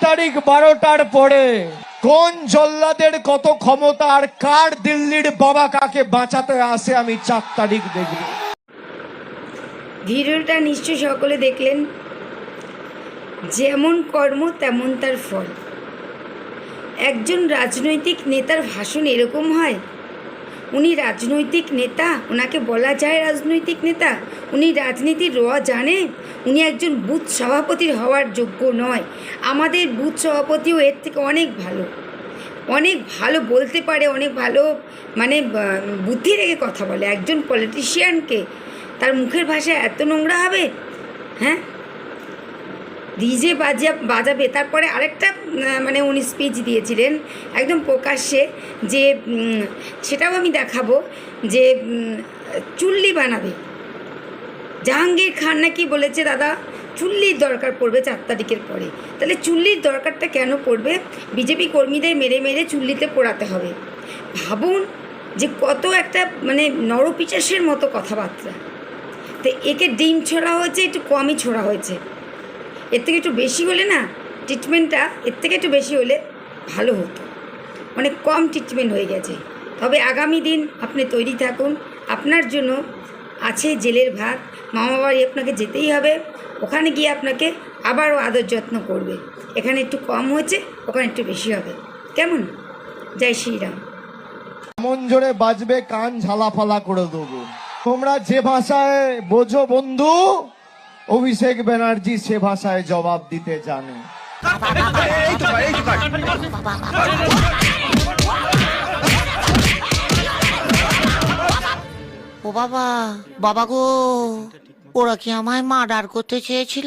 তারিখ 12টার পরে কোন জল্লাদের কত ক্ষমতা আর কার দিল্লির বাবা কাকে বাঁচাতে আসে আমি 4 তারিখ দেখব। ভিডিওটা নিশ্চয়ই সকলে দেখলেন। যেমন কর্ম তেমন তার ফল। একজন রাজনৈতিক নেতার ভাষণ এরকম হয়? উনি রাজনৈতিক নেতা? ওনাকে বলা যায় রাজনৈতিক নেতা? উনি রাজনীতির জানে? উনি একজন বুথ সভাপতির হওয়ার যোগ্য নয়। আমাদের বুথ সভাপতিও এর থেকে অনেক ভালো, অনেক ভালো বলতে পারে, অনেক ভালো মানে বুদ্ধি রেখে কথা বলে। একজন পলিটিশিয়ানকে তার মুখের ভাষা এত নোংরা হবে? হ্যাঁ, ডিজে বাজাবে। তারপরে আরেকটা মানে উনি স্পিচ দিয়েছিলেন একদম প্রকাশ্যে, যে সেটাও আমি দেখাবো, যে চুল্লি বানাবে। জাহাঙ্গীর খান নাকি বলেছে দাদা চুল্লির দরকার পড়বে 4 তারিখের পরে। তাহলে চুল্লির দরকারটা কেন পড়বে? বিজেপি কর্মীদের মেরে মেরে চুল্লিতে পোড়াতে হবে। ভাবুন যে কত একটা মানে নরপিচাসের মতো কথাবার্তা। তো একে ডিম ছোড়া হয়েছে, একটু কমই ছোড়া হয়েছে। এর থেকে একটু বেশি হলে না, ট্রিটমেন্টটা এর থেকে একটু বেশি হলে ভালো হতো। অনেক কম ট্রিটমেন্ট হয়ে গেছে। তবে আগামী দিন আপনি তৈরি থাকুন। আপনার জন্য আছে জেলের ভাত। মামা বাড়ি আপনাকে যেতেই হবে। ওখানে গিয়ে আপনাকে আবারও আদর যত্ন করবে। এখানে একটু কম হয়েছে, ওখানে একটু বেশি হবে। কেমন? জয় শ্রীরাম। এমন জোরে বাজবে কান ঝালাফালা করে দেবো। তোমরা যে ভাষায় বোঝো বন্ধু, অভিষেক ব্যানার্জি সে ভাষায় জবাব দিতে জানে। ও বাবা, বাবা গো, ওরা কি আমায় মার্ডার করতে চেয়েছিল?